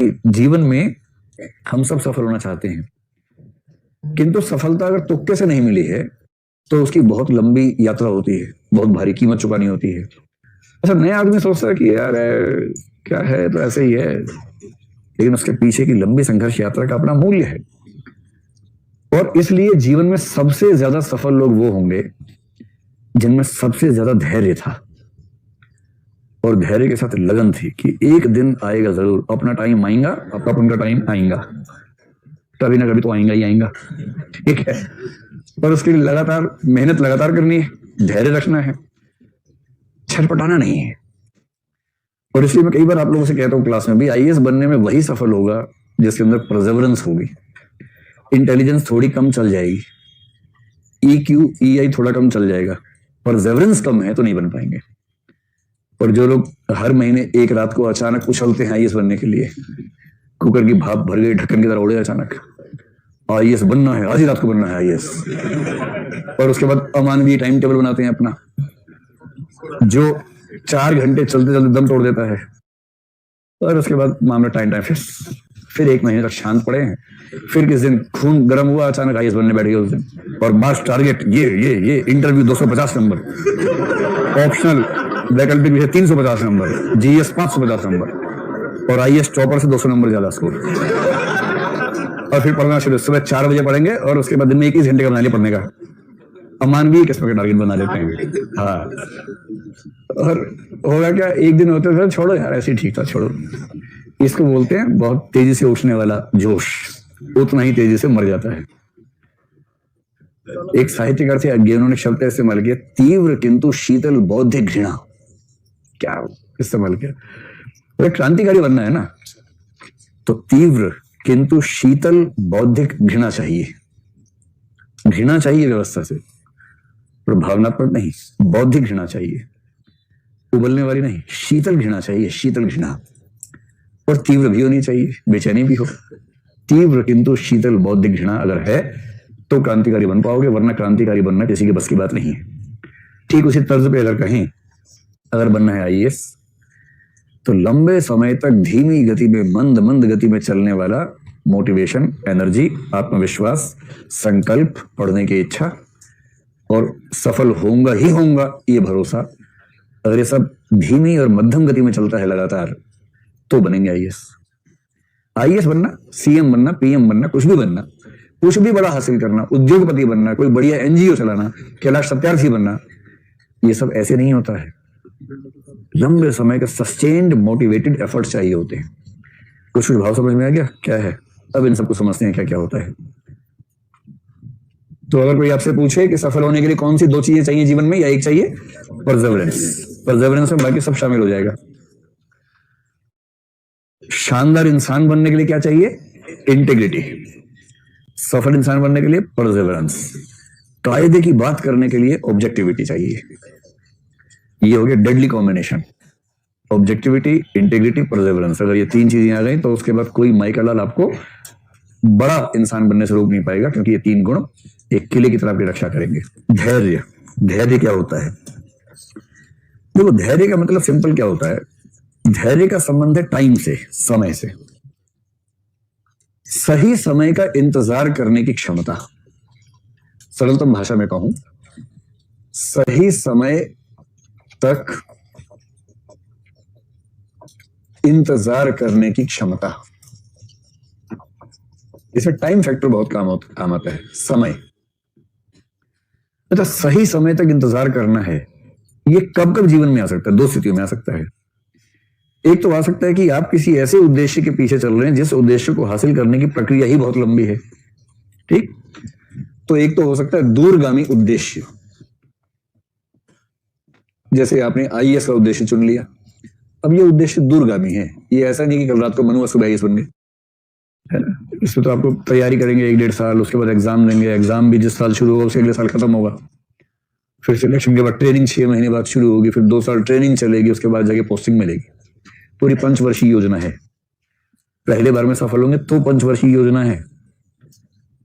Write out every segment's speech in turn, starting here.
जीवन में हम सब सफल होना चाहते हैं, किंतु सफलता अगर तुक्के से नहीं मिली है तो उसकी बहुत लंबी यात्रा होती है, बहुत भारी कीमत चुकानी होती है। अच्छा, नया आदमी सोचता है कि यार क्या है, तो ऐसे ही है, लेकिन उसके पीछे की लंबी संघर्ष यात्रा का अपना मूल्य है। और इसलिए जीवन में सबसे ज्यादा सफल लोग वो होंगे जिनमें सबसे ज्यादा धैर्य था और धैर्य के साथ लगन थी कि एक दिन आएगा जरूर, अपना टाइम आएगा, अपन का टाइम आएगा, कभी ना कभी तो आएगा ही आएगा, ठीक है। पर उसके लिए लगातार मेहनत लगातार करनी है, धैर्य रखना है, छटपटाना नहीं है। और इसलिए मैं कई बार आप लोगों से कहता हूँ क्लास में भी, आईएएस बनने में वही सफल होगा जिसके अंदर परसेवरेंस होगी। इंटेलिजेंस थोड़ी कम चल जाएगी, EQ EI थोड़ा कम चल जाएगा, परसेवरेंस कम है तो नहीं बन पाएंगे। और जो लोग हर महीने एक रात को अचानक उछलते हैं आईएएस बनने के लिए, कुकर की भाप भर गई, ढक्कन की तरह उड़े अचानक, आईएएस बनना है, आज ही रात को बनना है आईएएस, और उसके बाद अमानवीय टाइम टेबल बनाते हैं अपना, जो 4 घंटे चलते चलते दम तोड़ देता है। और उसके बाद मामला टाइम फिर 1 महीने तक शांत पड़े हैं, फिर किस दिन खून गर्म हुआ, अचानक आईएएस बनने बैठ गए उस दिन, और मास टारगेट ये इंटरव्यू 250 नंबर, ऑप्शनल वैकल्पिक विषय 350 नंबर, जीएस 550 नंबर, और आईएएस टॉपर से 200 नंबर ज्यादा स्कोर। और फिर पढ़ना शुरू, सुबह 4 बजे पढ़ेंगे और उसके बाद दिन में 21 घंटे का बना लिया पढ़ने का, अमानवीय किस्म का टारगेट बना लेते हैं। हाँ, और होगा क्या, एक दिन होते थे छोड़ो यार ऐसे ही ठीक था, छोड़ो। इसको बोलते हैं बहुत तेजी से उठने वाला जोश, उतना ही तेजी से मर जाता है। एक साहित्यकार थे, उन्होंने शब्द इस्तेमाल किया, तीव्र किंतु शीतल बौद्धिक घृणा। क्या इस्तेमाल किया? क्रांतिकारी बनना है ना, तो तीव्र किंतु शीतल बौद्धिक घृणा चाहिए। घृणा चाहिए व्यवस्था से, पर भावनात्मक नहीं, बौद्धिक घृणा चाहिए, उबलने वाली नहीं, शीतल घृणा चाहिए, शीतल घृणा। और तीव्र भी होनी चाहिए, बेचैनी भी हो। तीव्र किंतु शीतल बौद्धिक घृणा अगर है तो क्रांतिकारी बन पाओगे, वरना क्रांतिकारी बनना किसी के बस की बात नहीं है। ठीक उसी तर्ज पे अगर कहें, अगर बनना है आईएएस, तो लंबे समय तक धीमी गति में, मंद गति में चलने वाला मोटिवेशन, एनर्जी, आत्मविश्वास, संकल्प, पढ़ने की इच्छा और सफल होऊंगा ही होऊंगा ये भरोसा, अगर ये सब धीमी और मध्यम गति में चलता है लगातार, तो बनेंगे आईएएस। आईएएस बनना, सीएम बनना, पीएम बनना, कुछ भी बनना, कुछ भी बड़ा हासिल करना, उद्योगपति बनना, कोई बढ़िया एनजीओ चलाना, कैलाश सत्यार्थी बनना, ये सब ऐसे नहीं होता है। लंबे समय का सस्टेन्ड मोटिवेटेड एफर्ट चाहिए होते हैं। कुछ भाव समझ में आ गया क्या है? अब इन सबको समझते हैं क्या क्या होता है। तो अगर कोई आपसे पूछे कि सफल होने के लिए कौन सी 2 चीजें चाहिए जीवन में, या एक चाहिए, परसेवरेंस, परसेवरेंस में बाकी सब शामिल हो जाएगा। शानदार इंसान बनने के लिए क्या चाहिए? इंटेग्रिटी। सफल इंसान बनने के लिए परसेवरेंस। कायदे की बात करने के लिए ऑब्जेक्टिविटी चाहिए। ये हो गया deadly combination, objectivity, integrity, Perseverance. अगर ये 3 चीजें आ गई तो उसके बाद कोई माइकल लाल आपको बड़ा इंसान बनने से रोक नहीं पाएगा, क्योंकि ये 3 गुण एक किले की तरह आपकी रक्षा करेंगे। धैर्य। धैर्य क्या होता है? देखो, धैर्य का मतलब सिंपल क्या होता है, धैर्य का संबंध है टाइम से, समय से। सही समय का इंतजार करने की क्षमता, सरलतम भाषा में कहूं, सही समय तक इंतजार करने की क्षमता। इसे टाइम फैक्टर बहुत काम आता है, समय। अच्छा, सही समय तक इंतजार करना है, ये कब कब जीवन में आ सकता है? 2 स्थितियों में आ सकता है। एक तो आ सकता है कि आप किसी ऐसे उद्देश्य के पीछे चल रहे हैं जिस उद्देश्य को हासिल करने की प्रक्रिया ही बहुत लंबी है, ठीक? तो एक तो हो सकता है दूरगामी उद्देश्य, जैसे आपने आईएएस का उद्देश्य चुन लिया, अब ये उद्देश्य दूरगामी है। ये ऐसा नहीं कि कल रात को मनु सुबह आईएएस बन गए, है ना। इसमें तो आपको तैयारी करेंगे 1-1.5 साल, उसके बाद एग्जाम देंगे, एग्जाम भी जिस साल शुरू होगा उसके अगले साल खत्म होगा, फिर सिलेक्शन के बाद ट्रेनिंग 6 महीने बाद शुरू होगी, फिर 2 साल ट्रेनिंग चलेगी, उसके बाद जाके पोस्टिंग मिलेगी। पूरी 5 वर्षीय योजना है। पहले बार में सफल होंगे तो 5 वर्षीय योजना है।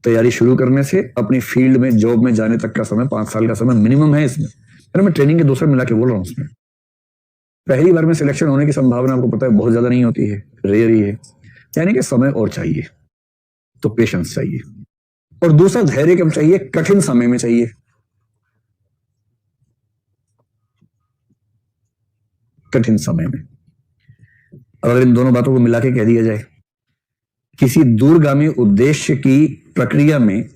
तैयारी शुरू करने से अपनी फील्ड में जॉब में जाने तक का समय 5 साल का समय मिनिमम है इसमें। मैं ट्रेनिंग के 2 साल मिला के बोल रहा हूँ इसमें। पहली बार में सिलेक्शन होने की संभावना आपको पता है बहुत ज्यादा नहीं होती है, रेयर ही है। यानी कि समय और चाहिए, तो पेशेंस चाहिए। और दूसरा धैर्य कब चाहिए? कठिन समय में चाहिए। कठिन समय में। अगर इन दोनों बातों को मिला के कह दिया जाए, किसी दूरगामी उद्देश्य की प्रक्रिया में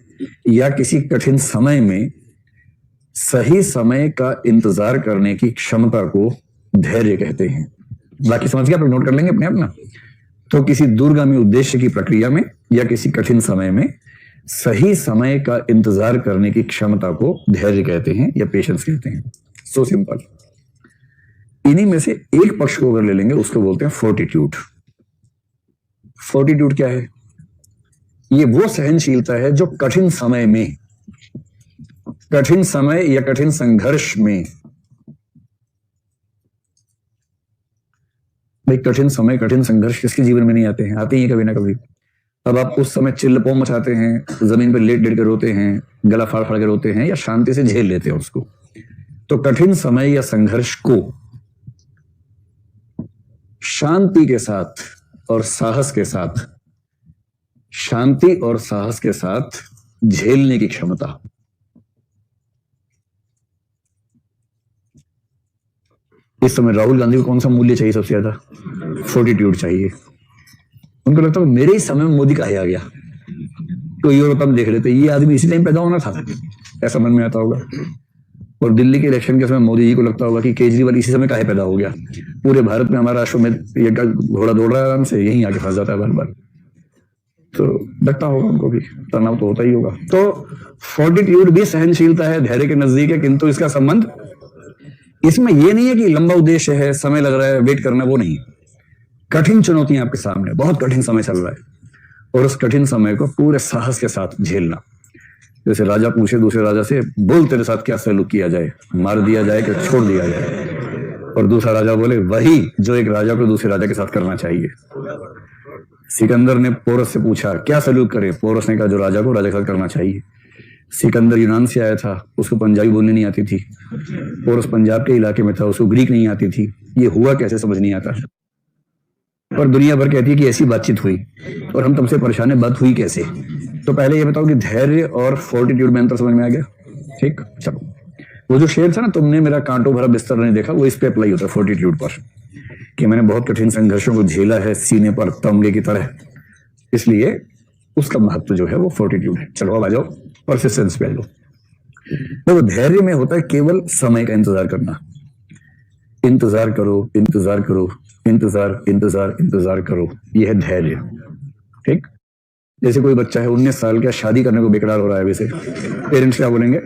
या किसी कठिन समय में सही समय का इंतजार करने की क्षमता को धैर्य कहते हैं। बाकी समझ गया? आप नोट कर लेंगे अपने आप ना। तो किसी दूरगामी उद्देश्य की प्रक्रिया में या किसी कठिन समय में सही समय का इंतजार करने की क्षमता को धैर्य कहते हैं या पेशेंस कहते हैं। So simple. इन्हीं में से एक पक्ष को अगर ले लेंगे, उसको बोलते हैं फोर्टिट्यूड। फोर्टिट्यूड क्या है? ये वो सहनशीलता है जो कठिन समय में, कठिन समय या कठिन संघर्ष में, भाई कठिन समय कठिन संघर्ष किसके जीवन में नहीं आते हैं? आते ही कभी ना कभी। अब आप उस समय चिल्लपो मचाते हैं, जमीन पर लेट लेट कर रोते हैं, गला फाड़ फाड़ कर रोते हैं, या शांति से झेल लेते हैं उसको। तो कठिन समय या संघर्ष को शांति के साथ और साहस के साथ, शांति और साहस के साथ झेलने की क्षमता, इस समय राहुल गांधी को कौन सा मूल्य चाहिए सबसे ज्यादा? फोर्टिट्यूड चाहिए। उनको लगता है मेरे ही समय में मोदी का आ गया, तो ये तब देख लेते ये आदमी इसी टाइम पैदा होना था, ऐसा मन में आता होगा। और दिल्ली के इलेक्शन के समय मोदी जी को लगता होगा कि केजरीवाल इसी समय काहे पैदा हो गया, पूरे भारत में हमारा अश्वमेध ये घोड़ा दौड़ रहा है आराम से, यहीं आके फंस जाता है बार बार। तो लगता होगा उनको भी, तनाव तो होता ही होगा। तो फोर्टिट्यूड भी सहनशीलता है, धैर्य के नजदीक है, किंतु इसका संबंध इसमें यह नहीं है कि लंबा उद्देश्य है, समय लग रहा है, वेट करना, वो नहीं। कठिन चुनौतियां आपके सामने, बहुत कठिन समय चल रहा है, और उस कठिन समय को पूरे साहस के साथ झेलना। जैसे राजा पूछे दूसरे राजा से, बोल तेरे साथ क्या सलूक किया जाए, मार दिया जाए कि छोड़ दिया जाए? और दूसरा राजा बोले वही जो एक राजा को दूसरे राजा के साथ करना चाहिए। सिकंदर ने पोरस से पूछा क्या सलूक करे? पोरस ने कहा जो राजा को राजा के साथ करना चाहिए। सिकंदर यूनान से आया था, उसको पंजाबी बोलनी नहीं आती थी। पोरस पंजाब के इलाके में था, उसको ग्रीक नहीं आती थी। ये हुआ कैसे समझ नहीं आता, पर दुनिया भर कहती है कि ऐसी बातचीत हुई, और हम तुमसे परेशान है, बात हुई कैसे? तो पहले ये बताओ कि धैर्य और फोर्टिट्यूड में अंतर समझ में आ गया? ठीक, चलो। वो जो शेर था ना, तुमने मेरा कांटों भरा बिस्तर नहीं देखा, वो इस पे अप्लाई होता है फोर्टिट्यूड पर, कि मैंने बहुत कठिन संघर्षों को झेला है सीने पर तमगे की तरह, इसलिए उसका महत्व जो है वो फोर्टिट्यूड है। चलो अब आ जाओ परसिस्टेंस पे। लो तो धैर्य में होता है केवल समय का इंतजार करना। इंतजार करो, इंतजार करो, इंतजार इंतजार इंतजार करो, यह है धैर्य। ठीक, जैसे कोई बच्चा है 19 साल का, शादी करने को बेकरार हो रहा है, वैसे पेरेंट्स क्या बोलेंगे?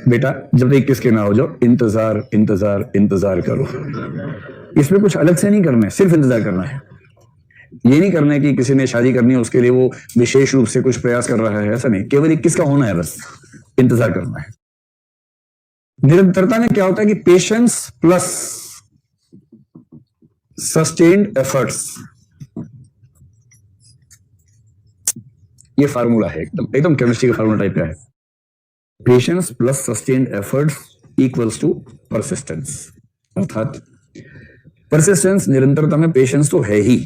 बेटा जब तक 21 के ना हो जाओ, इंतजार इंतजार इंतजार करो। इसमें कुछ अलग से नहीं करना है, सिर्फ इंतजार करना है। ये नहीं करना है कि किसी ने शादी करनी है उसके लिए वो विशेष रूप से कुछ प्रयास कर रहा है, ऐसा नहीं। केवल 21 का होना है, बस इंतजार करना है। निरंतरता में क्या होता है कि पेशेंस प्लस सस्टेन्ड एफर्ट्स, ये फार्मूला है, एकदम एकदम केमिस्ट्री का फार्मूला टाइप का है। Patience plus sustained efforts equals to persistence. अर्थात परसिस्टेंस निरंतरता में पेशेंस तो है ही,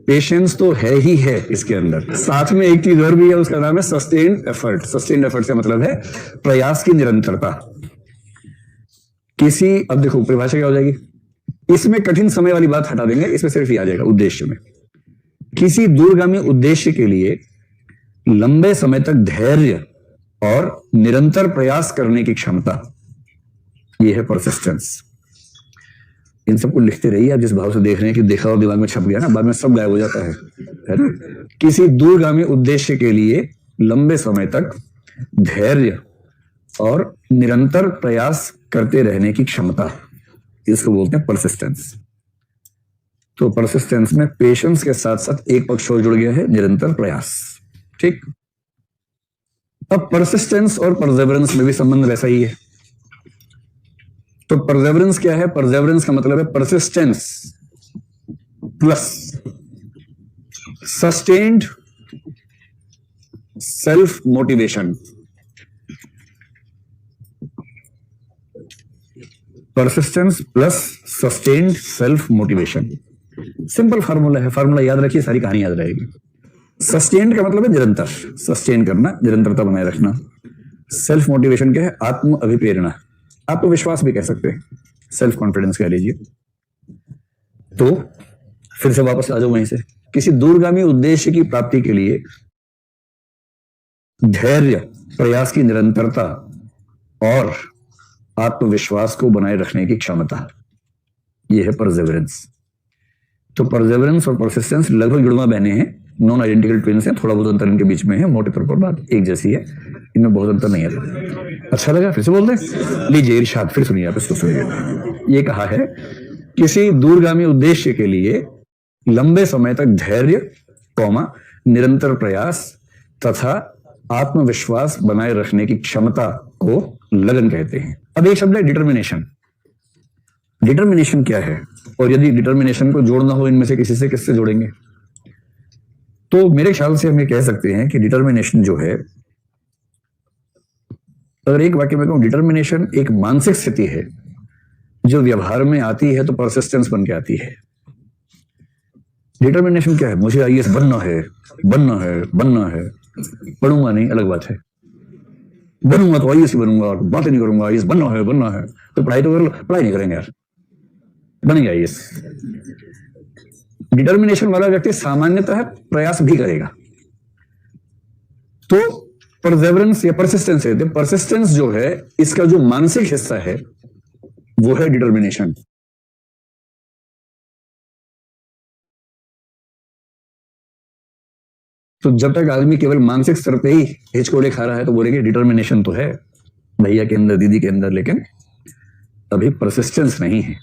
पेशेंस तो है ही है इसके अंदर, साथ में एक चीज और भी है, उसका नाम है सस्टेन्ड एफर्ट। सस्टेन्ड एफर्ट का मतलब है प्रयास की निरंतरता। किसी, अब देखो परिभाषा क्या हो जाएगी, इसमें कठिन समय वाली बात हटा देंगे, इसमें सिर्फ ये आ जाएगा उद्देश्य में। किसी दूरगामी उद्देश्य के लिए लंबे समय तक धैर्य और निरंतर प्रयास करने की क्षमता, यह है परसिस्टेंस। इन सबको लिखते रहिए आप, जिस भाव से देख रहे हैं कि देखा और दिमाग में छप गया ना, बाद में सब गायब हो जाता है ना। किसी दूरगामी उद्देश्य के लिए लंबे समय तक धैर्य और निरंतर प्रयास करते रहने की क्षमता, इसको बोलते हैं परसिस्टेंस। तो परसिस्टेंस में पेशेंस के साथ साथ एक पक्ष और जुड़ गया है, निरंतर प्रयास। ठीक, अब परसिस्टेंस और परसेवरेंस में भी संबंध वैसा ही है। तो परसेवरेंस क्या है? परसेवरेंस का मतलब है persistence plus sustained self motivation. Persistence plus sustained self motivation, simple formula है, फार्मूला याद रखिए, सारी कहानी याद रहेगी। सस्टेन का मतलब है निरंतर, सस्टेन करना, निरंतरता बनाए रखना। सेल्फ मोटिवेशन क्या है? आत्म अभिप्रेरणा, आत्मविश्वास भी कह सकते हैं, सेल्फ कॉन्फिडेंस कह लीजिए। तो फिर से वापस आ जाओ वहीं से, किसी दूरगामी उद्देश्य की प्राप्ति के लिए धैर्य, प्रयास की निरंतरता और आत्मविश्वास को बनाए रखने की क्षमता, यह है परसेवरेंस। तो परसेवरेंस और परसिस्टेंस लगभग जुड़वा बहने हैं, नॉन आइडेंटिकल ट्विन्स हैं, थोड़ा बहुत अंतर इनके बीच में है, मोटे तौर पर बात एक जैसी है, इनमें बहुत अंतर नहीं है। अच्छा लगा? फिर से बोल दें, लीजिए इरशाद, फिर सुनिए आप इसको, सुनिए। ये कहा है किसी दूरगामी उद्देश्य के लिए लंबे समय तक धैर्य, निरंतर प्रयास तथा आत्मविश्वास बनाए रखने की क्षमता को लगन कहते हैं। अब एक शब्द है डिटर्मिनेशन। डिटर्मिनेशन क्या है? और यदि डिटर्मिनेशन को जोड़ना हो इनमें से किसी से, किससे जोड़ेंगे? तो मेरे ख्याल से हम ये कह सकते हैं कि डिटर्मिनेशन जो है, अगर एक वाक्य में कहूं, डिटर्मिनेशन एक मानसिक स्थिति है जो व्यवहार में आती है तो परसिस्टेंस बन के आती है। डिटर्मिनेशन क्या है? मुझे आईएएस बनना है, बनना है, बनना है, पढ़ूंगा नहीं अलग बात है, बनूंगा तो आईएएस बनूंगा, बातें नहीं करूंगा, आईएएस बनना है, बनना है, तो पढ़ाई तो कर, पढ़ाई नहीं करेंगे यार, बनेंगे आईएएस। डिटर्मिनेशन वाला व्यक्ति सामान्यतः प्रयास भी करेगा। तो परसेवरेंस या परसिस्टेंस है, परसिस्टेंस जो है इसका जो मानसिक हिस्सा है वो है डिटर्मिनेशन। तो जब तक आदमी केवल मानसिक स्तर पे ही हिचकोड़े खा रहा है तो बोलेंगे डिटर्मिनेशन तो है भैया के अंदर, दीदी के अंदर, लेकिन अभी परसिस्टेंस नहीं है।